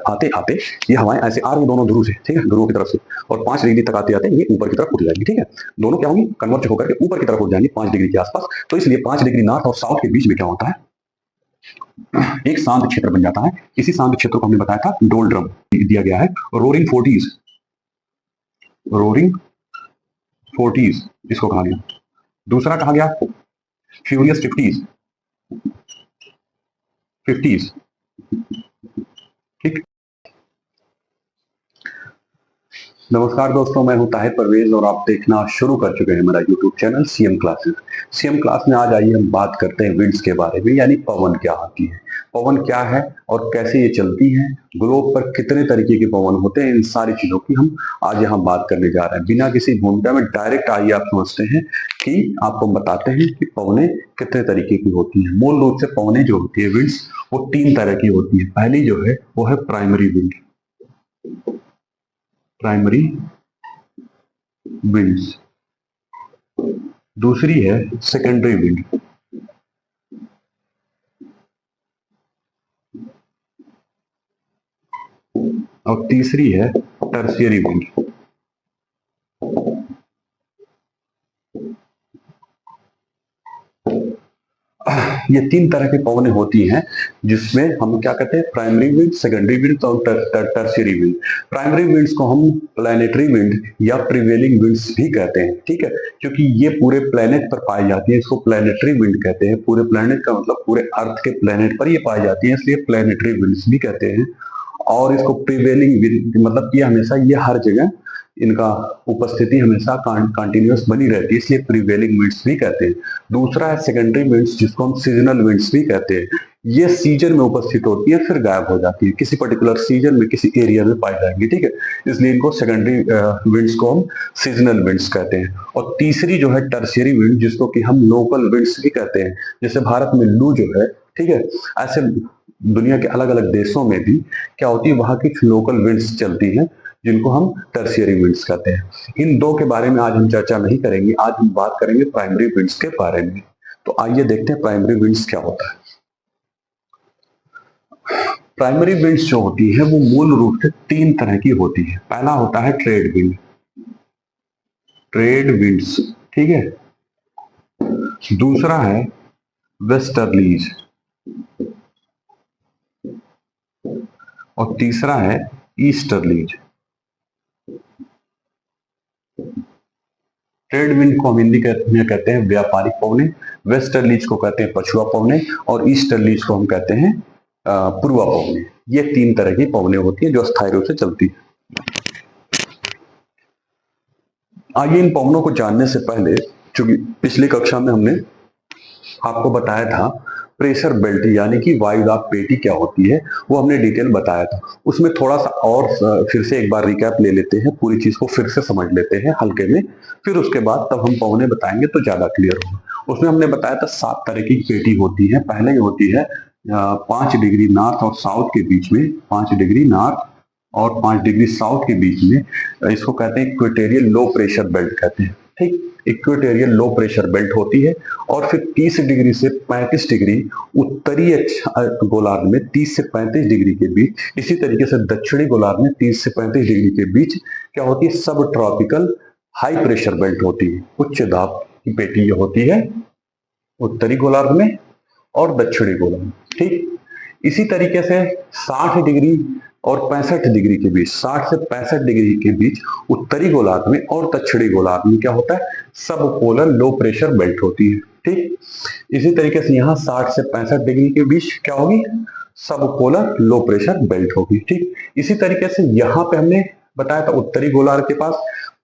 आते आते ये हवाएं ऐसे आ रही दोनों ध्रुव से, ठीक है, ध्रुव की तरफ से, और 5 डिग्री तक आते आते ये ऊपर की तरफ उठ जाएगी, ठीक है। दोनों क्या होंगी, कन्वर्ज होकर के ऊपर की तरफ उठ जाएंगी 5 डिग्री के आसपास। तो इसलिए 5 डिग्री नॉर्थ और साउथ के बीच में क्या होता है, एक शांत क्षेत्र बन जाता है। इसी शांत क्षेत्र को हमने बताया था डोल्ड्रम दिया गया है। रोरिंग फोर्टीज, रोरिंग फोर्टीज इसको कहा गया। दूसरा कहा गया फ्यूरियस फिफ्टीज, फिफ्टीज, ठीक। नमस्कार दोस्तों, मैं हूं ताहिर परवेज और आप देखना शुरू कर चुके हैं मेरा YouTube channel CM classes. CM class में आज आइए हम बात करते हैं विंड्स के बारे में, यानी पवन क्या होती है, पवन क्या है और कैसे ये चलती है, ग्लोब पर कितने तरीके के पवन होते हैं, इन सारी चीजों की हम आज यहाँ बात करने जा रहे हैं। बिना किसी भूमिका में डायरेक्ट आइए आप समझते हैं कि आपको बताते हैं कि पवनें कितने तरीके की होती है। मूल रूप से पवनें जो होती है विंड्स, वो 3 तरह की होती है। पहली जो है वो है प्राइमरी विंड, प्राइमरी विंड्स। दूसरी है सेकेंडरी विंड, और तीसरी है टर्शियरी विंड। ये 3 तरह की पवनें होती हैं जिसमें हम क्या कहते हैं, प्राइमरी विंड, सेकेंडरी विंड और टर्शियरी विंड। प्राइमरी विंड्स को हम प्लैनेटरी विंड या प्रिवेलिंग विंड्स भी कहते हैं, ठीक है, क्योंकि ये पूरे प्लेनेट पर पाई जाती है, इसको प्लैनेटरी विंड कहते हैं। पूरे प्लेनेट का मतलब पूरे अर्थ के प्लेनेट पर ये पाई जाती है, इसलिए प्लैनेटरी विंड्स भी कहते हैं। और इसको प्रिवेलिंग विंड मतलब ये हमेशा, ये हर जगह इनका उपस्थिति हमेशा कंटिन्यूअस बनी रहती है, इसलिए प्रिवेलिंग विंड्स भी कहते हैं। दूसरा है सेकेंडरी विंड्स, जिसको हम सीजनल विंड्स भी कहते हैं। ये सीजन में उपस्थित होती है फिर गायब हो जाती है, किसी पर्टिकुलर सीजन में किसी एरिया में पाई जाएंगी, ठीक है, इसलिए इनको सेकेंडरी विंड्स को हम सीजनल विंड्स कहते हैं। और तीसरी जो है टर्शियरी विंड, जिसको कि हम लोकल विंड्स भी कहते हैं। जैसे भारत में लू जो है, ठीक है, ऐसे दुनिया के अलग अलग देशों में भी क्या होती है, वहां की लोकल विंड्स चलती हैं जिनको हम टर्शियरी विंड्स कहते हैं। इन दो के बारे में आज हम चर्चा नहीं करेंगे, आज हम बात करेंगे प्राइमरी विंड्स के बारे में। तो आइए देखते हैं प्राइमरी विंड्स क्या होता है। प्राइमरी विंड्स जो होती है वो मूल रूप से 3 तरह की होती है। पहला होता है ट्रेड विंड, ट्रेड विंड्स, ठीक है। दूसरा है वेस्टर्लीज, और तीसरा है ईस्टर्लीज। ट्रेड विंड को हम हिंदी में कहते हैं व्यापारिक पवने, वेस्टर्लीज को कहते हैं पछुआ पवने, और ईस्टर्लीज को हम कहते हैं पूर्वा पवने। ये 3 तरह की पवने होती है जो अस्थायी रूप से चलती है। आइए इन पवनों को जानने से पहले, चूंकि पिछली कक्षा में हमने आपको बताया था प्रेशर बेल्ट यानी कि वायुदाब पेटी क्या होती है, वो हमने डिटेल बताया था। उसमें थोड़ा सा और फिर से एक बार रिकैप ले लेते हैं, पूरी चीज को फिर से समझ लेते हैं हल्के में, फिर उसके बाद तब हम पवने बताएंगे तो ज्यादा क्लियर होगा। उसमें हमने बताया था 7 तरह की पेटी होती है। पहले होती है 5 डिग्री नॉर्थ और साउथ के बीच में, 5 डिग्री नॉर्थ और 5 डिग्री साउथ के बीच में, इसको कहते हैं इक्वेटोरियल लो प्रेशर बेल्ट कहते हैं, ठीक। इक्वेटोरियल लो प्रेशर बेल्ट होती है। और फिर 30 डिग्री से 35 डिग्री उत्तरीय गोलार्ध में, 30 से 35 डिग्री के बीच, इसी तरीके से दक्षिणी गोलार्ध में 30 से 35 डिग्री के बीच क्या होती है, सब ट्रॉपिकल हाई प्रेशर बेल्ट होती है। उच्च दाब की पेटी होती है उत्तरी गोलार्ध में और दक्षिणी गोलार्ध, ठीक। इसी तरीके से 60 डिग्री और 65 डिग्री के बीच, 60 से 65 डिग्री के बीच उत्तरी गोलार्ध में और दक्षिणी गोलार्ध में क्या होता है, सब पोलर लो प्रेशर बेल्ट होती है, ठीक। इसी तरीके से यहाँ 60 से 65 डिग्री के बीच क्या होगी, सब पोलर लो प्रेशर बेल्ट होगी, ठीक। इसी तरीके से यहाँ पे हमने बताया था उत्तरी गोलार्ध के पास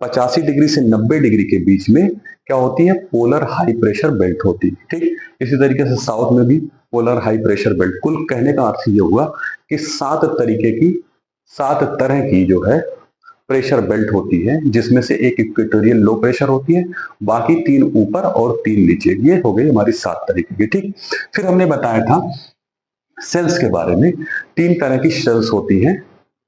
85 डिग्री से 90 डिग्री के बीच में क्या होती है, पोलर हाई प्रेशर बेल्ट होती है, ठीक। इसी तरीके से साउथ में भी पोलर हाई प्रेशर बेल्ट। कुल कहने का अर्थ ये हुआ कि 7 तरीके की, 7 तरह की जो है प्रेशर बेल्ट होती है, जिसमें से एक इक्वेटोरियल लो प्रेशर होती है, बाकी 3 ऊपर और 3 नीचे। ये हो गई हमारी 7 तरीके की, ठीक। फिर हमने बताया था सेल्स के बारे में। 3 तरह की सेल्स होती हैं,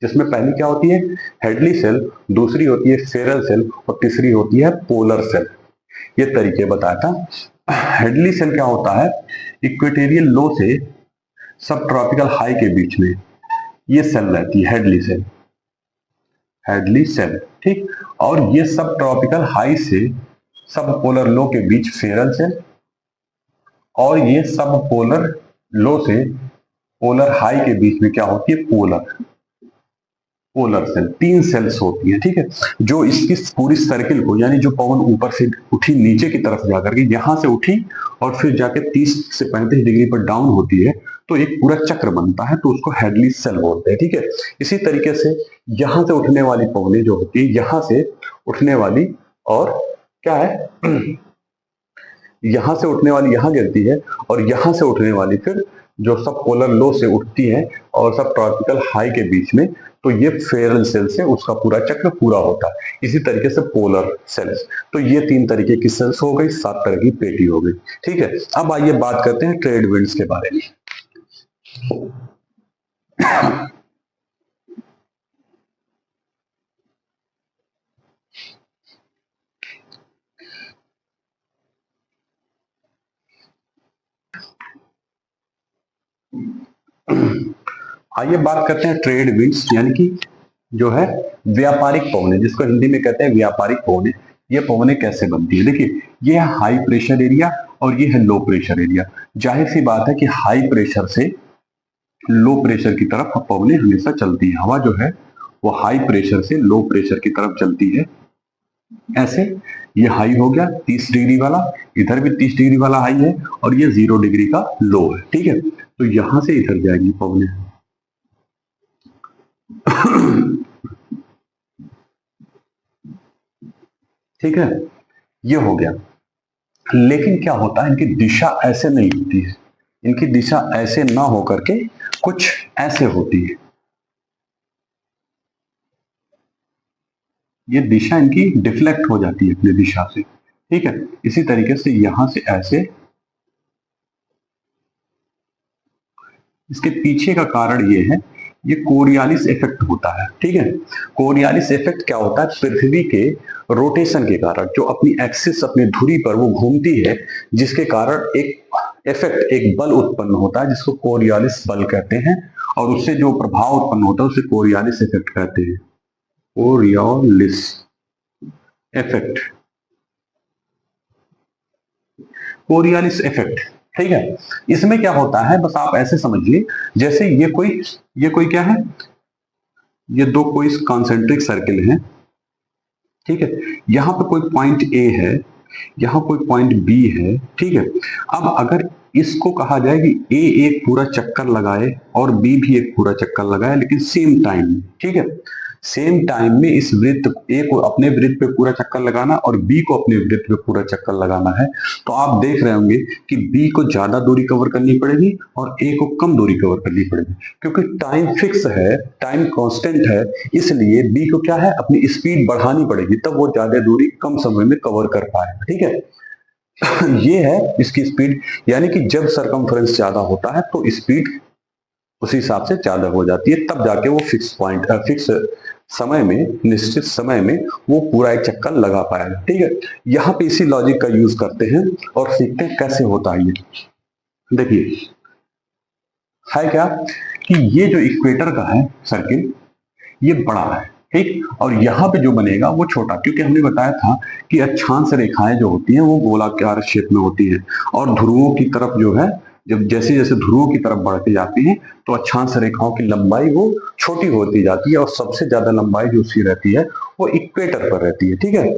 जिसमें पहली क्या होती है, हेडली सेल, दूसरी होती है फेरल सेल, और तीसरी होती है पोलर सेल। ये तरीके बताया था। हेडली सेल क्या होता है, इक्वेटोरियल लो से सब ट्रॉपिकल हाई के बीच में, ये सेल रहती है हेडली सेल, हेडली सेल, ठीक। और ये सब ट्रॉपिकल हाई से सब पोलर लो के बीच फेरल सेल, और ये सब पोलर लो से पोलर हाई के बीच में क्या होती है, पोलर, पोलर सेल। 3 सेल्स होती हैं, ठीक है, जो इसकी पूरी सर्किल को, यानी जो पवन ऊपर से उठी नीचे की तरफ जाकर के यहां से उठी और फिर जाके 30 से 35 डिग्री पर डाउन होती है, तो एक पूरा चक्र बनता है, तो उसको हेडली सेल बोलते हैं, ठीक है। इसी तरीके से यहां से उठने वाली पवनें जो होती है, यहां से उठने वाली, और क्या है, यहां से उठने वाली यहां गिरती है, और यहां से उठने वाली फिर जो सब पोलर लो से उठती है और सब ट्रॉपिकल हाई के बीच में, तो ये फेरल सेल से उसका पूरा चक्र पूरा होता है। इसी तरीके से पोलर सेल्स, तो ये 3 तरीके की सेल्स हो गई, 7 तरह की पेटी हो गई, ठीक है। अब आइए बात करते हैं ट्रेड विंड्स के बारे में। आइए बात करते हैं ट्रेड विंड्स, यानी कि जो है व्यापारिक पवनें, जिसको हिंदी में कहते हैं व्यापारिक पवनें। ये पवनें कैसे बनती है, देखिए, ये है हाई प्रेशर एरिया और ये है लो प्रेशर एरिया। जाहिर सी बात है कि हाई प्रेशर से लो प्रेशर की तरफ पवनें हमेशा चलती है। हवा जो है वो हाई प्रेशर से लो प्रेशर की तरफ चलती है, ऐसे। ये हाई हो गया 30 डिग्री वाला, इधर भी 30 डिग्री वाला हाई है, और ये 0 डिग्री का लो है, ठीक है। तो यहां से इधर जाएगी पवनें, ठीक है, ये हो गया। लेकिन क्या होता है, इनकी दिशा ऐसे नहीं होती है, इनकी दिशा ऐसे ना होकर के कुछ ऐसे होती है। ये दिशा इनकी डिफ्लेक्ट हो जाती है अपनी दिशा से, ठीक है। इसी तरीके से यहां से ऐसे, इसके पीछे का कारण ये है, ये कोरियालिस इफेक्ट होता है, ठीक है। कोरियालिस इफेक्ट क्या होता है, पृथ्वी के रोटेशन के कारण, जो अपनी एक्सिस, अपनी धुरी पर वो घूमती है, जिसके कारण एक इफेक्ट, एक बल उत्पन्न होता है, जिसको कोरियालिस बल कहते हैं, और उससे जो प्रभाव उत्पन्न होता है उसे कोरियालिस इफेक्ट कहते हैं, कोरियालिस इफेक्ट, कोरियालिस इफेक्ट, ठीक है। इसमें क्या होता है, बस आप ऐसे समझिए, जैसे ये कोई क्या है, ये दो कोई कॉन्सेंट्रिक सर्किल हैं, ठीक है। यहां पे कोई पॉइंट ए है, यहां कोई पॉइंट बी है, ठीक है। अब अगर इसको कहा जाए कि ए एक पूरा चक्कर लगाए और बी भी एक पूरा चक्कर लगाए, लेकिन सेम टाइम, ठीक है, सेम टाइम में इस वृत्त, ए को अपने वृत्त पे पूरा चक्कर लगाना और बी को अपने वृत्त पे पूरा चक्कर लगाना है, तो आप देख रहे होंगे कि बी को ज्यादा दूरी कवर करनी पड़ेगी और ए को कम दूरी कवर करनी पड़ेगी, क्योंकि टाइम फिक्स है, टाइम कांस्टेंट है, इसलिए बी को क्या है, अपनी स्पीड बढ़ानी पड़ेगी, तब वो ज्यादा दूरी कम समय में कवर कर पाएगा, ठीक है। ये है इसकी स्पीड, यानी कि जब सरकमफ्रेंस ज्यादा होता है तो स्पीड उसी हिसाब से ज्यादा हो जाती है, तब जाके वो फिक्स पॉइंट, फिक्स समय में, निश्चित समय में वो पूरा एक चक्कर लगा पाएगा, ठीक है। यहां पे इसी लॉजिक का यूज करते हैं और सीखते हैं कैसे होता है ये। देखिए है क्या कि ये जो इक्वेटर का है सर्किल, ये बड़ा है, ठीक, और यहाँ पे जो बनेगा वो छोटा, क्योंकि हमने बताया था कि अक्षांश रेखाएं जो होती हैं वो गोलाकार शेप में होती हैं, और ध्रुवों की तरफ जो है, जब जैसे जैसे ध्रुवों की तरफ बढ़ती जाती है तो अक्षांश रेखाओं की लंबाई वो छोटी होती जाती है, और सबसे ज्यादा लंबाई जो उसकी रहती है वो इक्वेटर पर रहती है, ठीक है।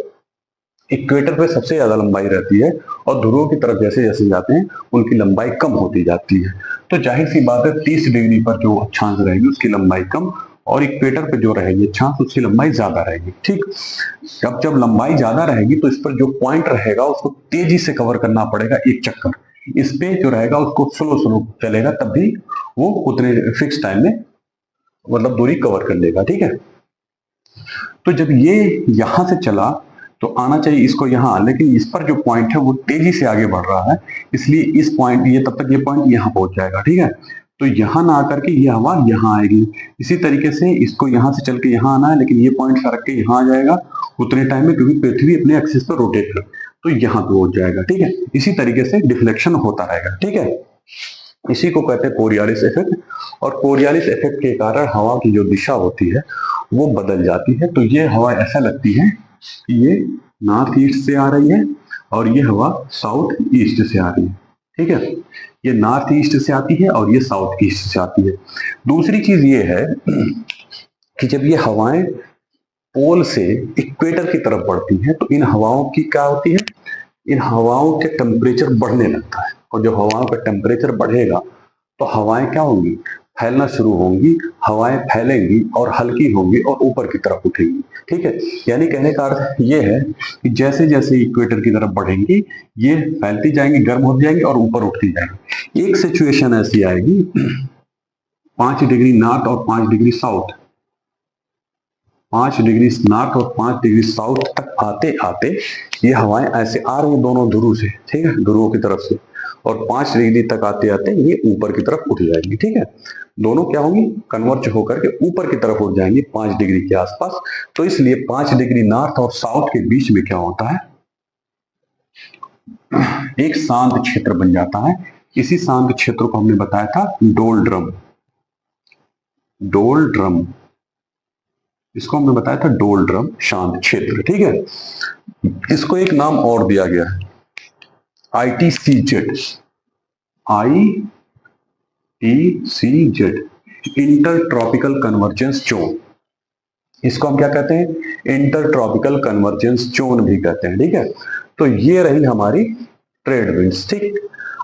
इक्वेटर पे सबसे ज्यादा लंबाई रहती है, और ध्रुवों की तरफ जैसे जैसे जाते हैं उनकी लंबाई कम होती जाती है। तो जाहिर सी बात है 30 डिग्री पर जो अक्षांश रहेगी उसकी लंबाई कम, और इक्वेटर पे जो रहेगी अक्षांश उसकी लंबाई ज्यादा रहेगी, ठीक। अब जब लंबाई ज्यादा रहेगी तो इस पर जो पॉइंट रहेगा उसको तेजी से कवर करना पड़ेगा एक चक्कर, इस पे जो रहेगा उसको स्लो स्लो चलेगा, तब भी वो उतने फिक्स टाइम में मतलब दूरी कवर कर लेगा, ठीक है। तो जब ये यहां से चला तो आना चाहिए इसको यहां, लेकिन इस पर जो पॉइंट है वो तेजी से आगे बढ़ रहा है, इसलिए इस पॉइंट, ये तब तक ये पॉइंट यहां पहुंच जाएगा, ठीक है। तो यहां ना आकर के ये हवा यहां आएगी, इसी तरीके से इसको यहां से चल के यहां आना है, लेकिन ये पॉइंट सरक के यहां आ जाएगा उतने टाइम में, क्योंकि पृथ्वी अपने एक्सिस पर रोटेट कर, तो यहां पहुंच जाएगा, ठीक है। इसी तरीके से डिफ्लेक्शन होता रहेगा, ठीक है। इसी को कहते हैं कोरियालिस इफेक्ट। और कोरियालिस इफेक्ट के कारण हवा की जो दिशा होती है वो बदल जाती है। तो ये हवा ऐसा लगती है कि ये नॉर्थ ईस्ट से आ रही है और ये हवा साउथ ईस्ट से आ रही है। ठीक है, ये नॉर्थ ईस्ट से आती है और ये साउथ ईस्ट से आती है। दूसरी चीज ये है कि जब ये हवाएं पोल से इक्वेटर की तरफ बढ़ती हैं तो इन हवाओं की क्या होती है, इन हवाओं के टेम्परेचर बढ़ने लगता है। और जब हवाओं का टेम्परेचर बढ़ेगा तो हवाएं क्या होंगी, फैलना शुरू होंगी। हवाएं फैलेंगी और हल्की होंगी और ऊपर की तरफ उठेंगी। ठीक है, यानी कहने का अर्थ ये है कि जैसे जैसे इक्वेटर की तरफ बढ़ेंगी ये फैलती जाएंगी, गर्म होती जाएंगी और ऊपर उठती जाएंगी। एक सिचुएशन ऐसी आएगी 5 डिग्री नॉर्थ और 5 डिग्री साउथ, 5 डिग्री नॉर्थ और 5 डिग्री साउथ तक आते आते ये हवाएं ऐसे आ रही हैं दोनों ध्रुव से, ठीक है, ध्रुवों की तरफ से, और 5 डिग्री तक आते आते ये ऊपर की तरफ उठ जाएंगी। ठीक है, दोनों क्या होंगी, कन्वर्ज होकर के ऊपर की तरफ उठ जाएंगी 5 डिग्री के आसपास। तो इसलिए 5 डिग्री नॉर्थ और साउथ के बीच में क्या होता है, एक शांत क्षेत्र बन जाता है। इसी शांत क्षेत्र को हमने बताया था डोलड्रम। डोलड्रम, इसको हमने बताया था डोलड्रम शांत क्षेत्र। ठीक है, इसको एक नाम और दिया गया है ITCZ, ITCZ, inter tropical convergence zone. इसको हम क्या कहते हैं, इंटर ट्रॉपिकल कन्वर्जेंस जोन भी कहते हैं। ठीक है, तो ये रही हमारी ट्रेड विंड्स। ठीक,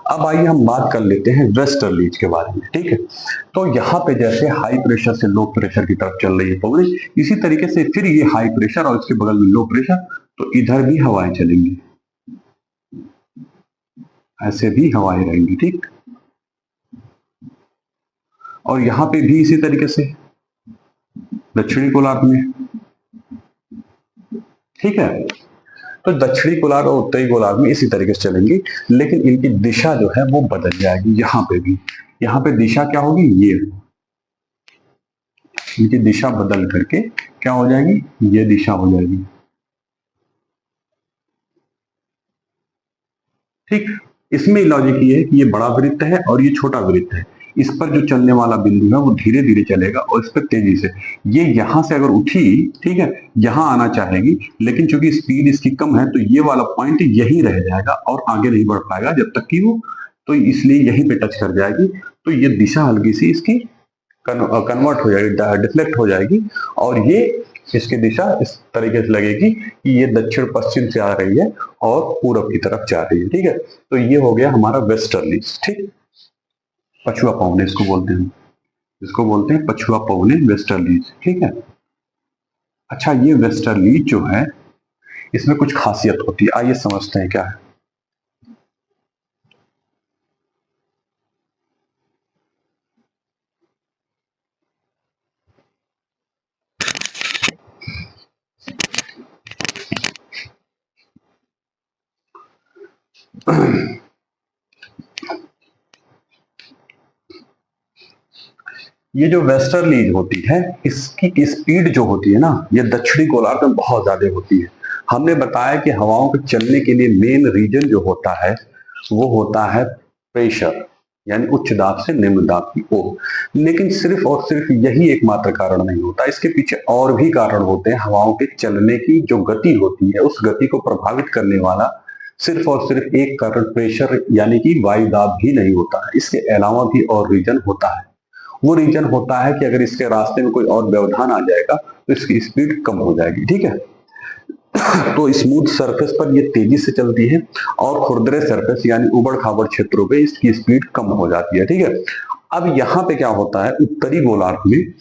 अब आइए हम बात कर लेते हैं वेस्टर्लीज के बारे में। ठीक है, तो यहाँ पे जैसे हाई प्रेशर से लो प्रेशर की तरफ चल रही है पवन, इसी तरीके से फिर ये हाई प्रेशर और इसके बगल में लो प्रेशर, तो इधर भी हवाएं चलेंगी, ऐसे भी हवाएं रहेंगी। ठीक, और यहां पे भी इसी तरीके से दक्षिणी गोलार्ध में। ठीक है, तो दक्षिणी गोलार्ध और उत्तरी गोलार्ध में इसी तरीके से चलेंगी, लेकिन इनकी दिशा जो है वो बदल जाएगी। यहाँ पे भी, यहाँ पे दिशा क्या होगी, ये इनकी दिशा बदल करके क्या हो जाएगी, ये दिशा हो जाएगी। ठीक, इसमें लॉजिक ये है कि ये बड़ा वृत्त है और ये छोटा वृत्त है। इस पर जो चलने वाला बिंदु है वो धीरे धीरे चलेगा और इस पर तेजी से, ये यहां से अगर उठी, ठीक है, यहां आना चाहेगी, लेकिन चूंकि स्पीड इसकी कम है तो ये वाला पॉइंट यहीं रह जाएगा और आगे नहीं बढ़ पाएगा जब तक कि वो, तो इसलिए यहीं पे टच कर जाएगी। तो ये दिशा हल्की सी इसकी कन्वर्ट हो जाएगी, डिफ्लेक्ट हो जाएगी, और ये इसकी दिशा इस तरीके से लगेगी कि ये दक्षिण पश्चिम से आ रही है और पूरब की तरफ जा रही है। ठीक है, तो ये हो गया हमारा वेस्टर्लीज। ठीक, पछुआ पवने इसको बोलते हैं, इसको बोलते हैं पछुआ पवने, वेस्टर्लीज। ठीक है, अच्छा ये वेस्टर्लीज जो है इसमें कुछ खासियत होती है, आइए समझते हैं क्या है। ये जो वेस्टर्लीज होती है इसकी स्पीड जो होती है ना, ये दक्षिणी गोलार्ध में बहुत ज्यादा होती है। हमने बताया कि हवाओं के चलने के लिए मेन रीजन जो होता है वो होता है प्रेशर, यानी उच्च दाब से निम्न दाब की ओर। लेकिन सिर्फ और सिर्फ यही एकमात्र कारण नहीं होता, इसके पीछे और भी कारण होते हैं। हवाओं के चलने की जो गति होती है उस गति को प्रभावित करने वाला सिर्फ और सिर्फ एक कारण प्रेशर यानी कि वायु दाब भी नहीं होता है, इसके अलावा भी और रीजन होता है। वो रीजन होता है कि अगर इसके रास्ते में कोई और व्यवधान आ जाएगा तो इसकी स्पीड कम हो जाएगी। ठीक है, तो स्मूथ सरफेस पर ये तेजी से चलती है और खुरदरे सरफेस यानी उबड़ खाबड़ क्षेत्रों पे इसकी स्पीड कम हो जाती है। ठीक है, अब यहाँ पे क्या होता है, उत्तरी गोलार्ध में,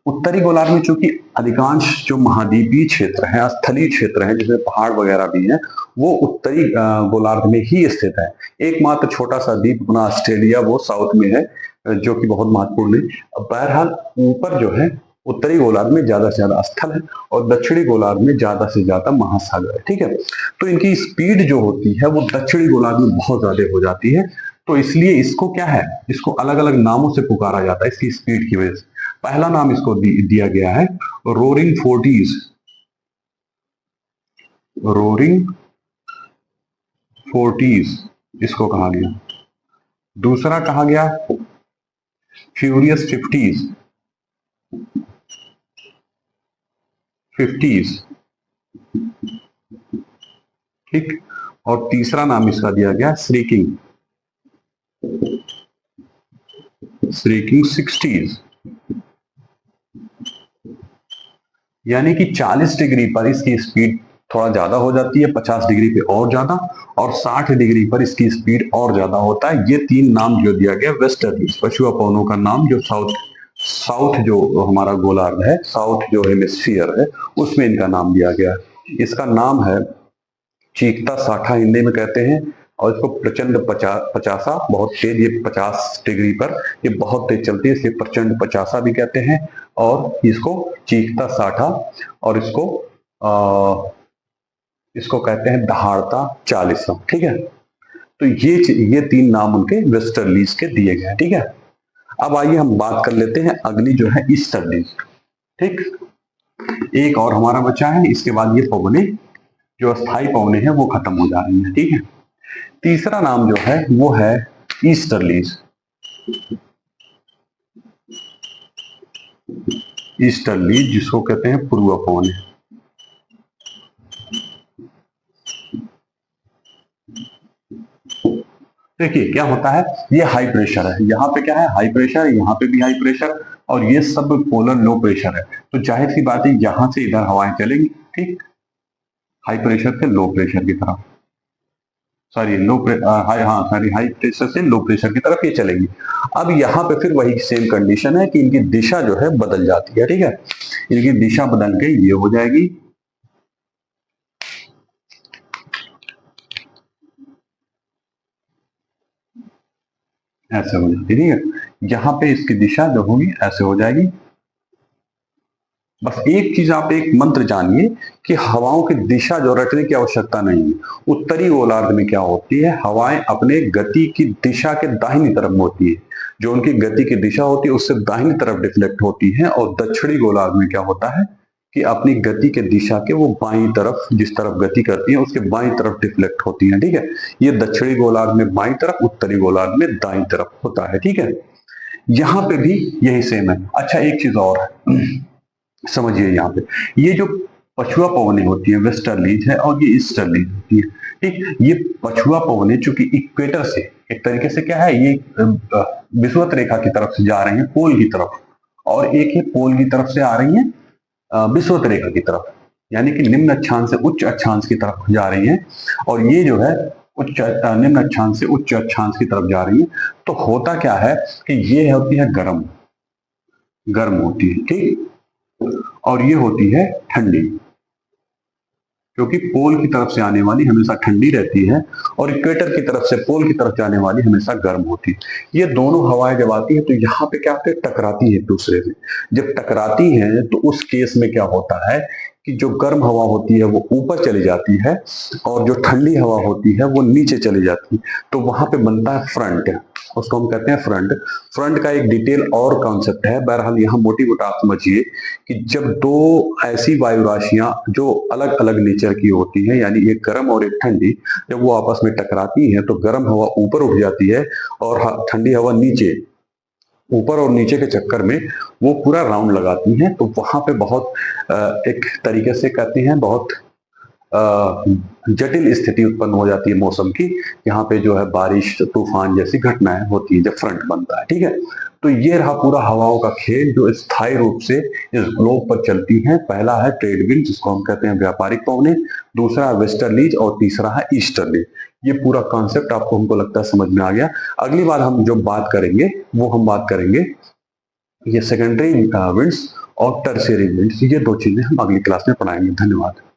उत्तरी गोलार्ध में चूंकि अधिकांश जो महाद्वीपीय क्षेत्र है, स्थलीय क्षेत्र है जिसमें पहाड़ वगैरह भी है, वो उत्तरी गोलार्ध में ही स्थित है। एकमात्र छोटा सा द्वीप अपना ऑस्ट्रेलिया वो साउथ में है, जो कि बहुत महत्वपूर्ण है। बहरहाल ऊपर जो है उत्तरी गोलार्ध में ज्यादा से ज्यादा स्थल है और दक्षिणी गोलार्ध में ज्यादा से ज्यादा महासागर है। ठीक है, तो इनकी स्पीड जो होती है वो दक्षिणी गोलार्ध में बहुत ज्यादा हो जाती है। तो इसलिए इसको क्या है, इसको अलग अलग नामों से पुकारा जाता है इसकी स्पीड की वजह से। पहला नाम इसको दिया गया है रोरिंग फोर्टीज, रोरिंग फोर्टीज इसको कहा गया। दूसरा कहा गया फ्यूरियस फिफ्टीज, ठीक। और तीसरा नाम इसका दिया गया श्रीकिंग सिक्सटीज, यानी कि 40 डिग्री पर इसकी स्पीड थोड़ा ज्यादा हो जाती है, 50 डिग्री पे और ज्यादा, और 60 डिग्री पर इसकी स्पीड और ज्यादा होता है। ये तीन नाम जो दिया गया वेस्टर्लीज पछुआ पवनों का नाम, जो साउथ जो हमारा गोलार्ध है, साउथ जो हेमिस्फीयर है, उसमें इनका नाम दिया गया। इसका नाम है चीखता साठा हिंदी में कहते हैं, और इसको प्रचंड पचासा, बहुत तेज, ये 50 डिग्री पर ये बहुत तेज चलती है, इसलिए प्रचंड पचासा भी कहते हैं, और इसको चीखता साठा, और इसको कहते हैं दहाड़ता चालीसा, ठीक है। तो ये तीन नाम उनके वेस्टर्लीज के दिए गए, ठीक है। अब आइए हम बात कर लेते हैं अगली जो है ईस्टर्लीज, ठीक। एक और हमारा बचा है, इसके बाद ये पवने जो अस्थाई पवने हैं वो खत्म हो जा रही हैं, ठीक है। तीसरा नाम जो है वो है ईस्टर्लीज। ईस्टर्लीज जिसको कहते हैं पूर्व पवने। देखिए क्या होता है, ये हाई प्रेशर है, यहाँ पे क्या है हाई प्रेशर, यहाँ पे भी हाई प्रेशर, और ये सब पोलर लो प्रेशर है। तो जाहिर सी बात है यहां से इधर हवाएं चलेंगी, ठीक, हाई प्रेशर से लो प्रेशर की तरफ, सॉरी हाई प्रेशर से लो प्रेशर की तरफ ये चलेंगी। अब यहाँ पे फिर वही सेम कंडीशन है कि इनकी दिशा जो है बदल जाती है, ठीक है। इनकी दिशा बदल के ये हो जाएगी, ऐसे हो जाती है, ठीक है। यहाँ पे इसकी दिशा जो होगी ऐसे हो जाएगी। बस एक चीज आप एक मंत्र जानिए कि हवाओं की दिशा जो रटने की आवश्यकता नहीं है। उत्तरी गोलार्ध में क्या होती है, हवाएं अपने गति की दिशा के दाहिनी तरफ होती है, जो उनकी गति की दिशा होती है उससे दाहिनी तरफ डिफ्लेक्ट होती है, और दक्षिणी गोलार्ध में क्या होता है कि अपनी गति के दिशा के वो बाईं तरफ, जिस तरफ गति करती है उसके बाईं तरफ डिफ्लेक्ट होती है, ठीक है। ये दक्षिणी गोलार्ध में बाईं तरफ, उत्तरी गोलार्ध में दाईं तरफ होता है, ठीक है। यहाँ पे भी यही सेम है। अच्छा एक चीज और है, समझिए यहाँ पे ये जो पछुआ पवनें होती है वेस्टर्लीज है और ये ईस्टर्लीज होती है, ठीक। ये पछुआ पवनें चूंकि इक्वेटर से एक तरीके से क्या है, ये विषुवत रेखा की तरफ से जा रही है पोल की तरफ, और एक ही पोल की तरफ से आ रही है विषुवत रेखा की तरफ, यानी कि निम्न अक्षांश से उच्च अक्षांश की तरफ जा रही है, और ये जो है निम्न अक्षांश से उच्च अक्षांश की तरफ जा रही है। तो होता क्या है कि ये होती है गर्म होती है, ठीक, और ये होती है ठंडी, क्योंकि पोल की तरफ से आने वाली हमेशा ठंडी रहती है, और इक्वेटर की तरफ से पोल की तरफ जाने वाली हमेशा गर्म होती है। ये दोनों हवाएं जब आती है तो यहाँ पे क्या होता है, टकराती है एक दूसरे से। जब टकराती हैं तो उस केस में क्या होता है कि जो गर्म हवा होती है वो ऊपर चली जाती है, और जो ठंडी हवा होती है वो नीचे चली जाती है। तो वहां पे बनता है फ्रंट, उसको हम कहते हैं फ्रंट का एक डिटेल और कॉन्सेप्ट है। बहरहाल यहाँ मोटी मोटा आप समझिए कि जब दो ऐसी वायु राशियां जो अलग अलग नेचर की होती हैं, यानी एक गर्म और एक ठंडी, जब वो आपस में टकराती हैं तो गर्म हवा ऊपर उठ जाती है और ठंडी हवा नीचे, ऊपर और नीचे के चक्कर में वो पूरा राउंड लगाती हैं। तो वहां पे बहुत एक तरीके से कहते हैं बहुत जटिल स्थिति उत्पन्न हो जाती है मौसम की, यहाँ पे जो है बारिश तूफान जैसी घटनाएं होती है जब फ्रंट बनता है, ठीक है। तो ये रहा पूरा हवाओं का खेल जो स्थायी रूप से इस ग्लोब पर चलती है। पहला है ट्रेड विंड जिसको हम कहते हैं व्यापारिक पवनें, दूसरा है वेस्टर्लीज, और तीसरा है ईस्टर्लीज। ये पूरा कॉन्सेप्ट आपको हमको लगता है समझ में आ गया। अगली बार हम जो बात करेंगे वो हम बात करेंगे ये सेकेंडरी विंड्स और टर्शियरी विंड्स, ये दो चीजें हम अगली क्लास में पढ़ाएंगे। धन्यवाद।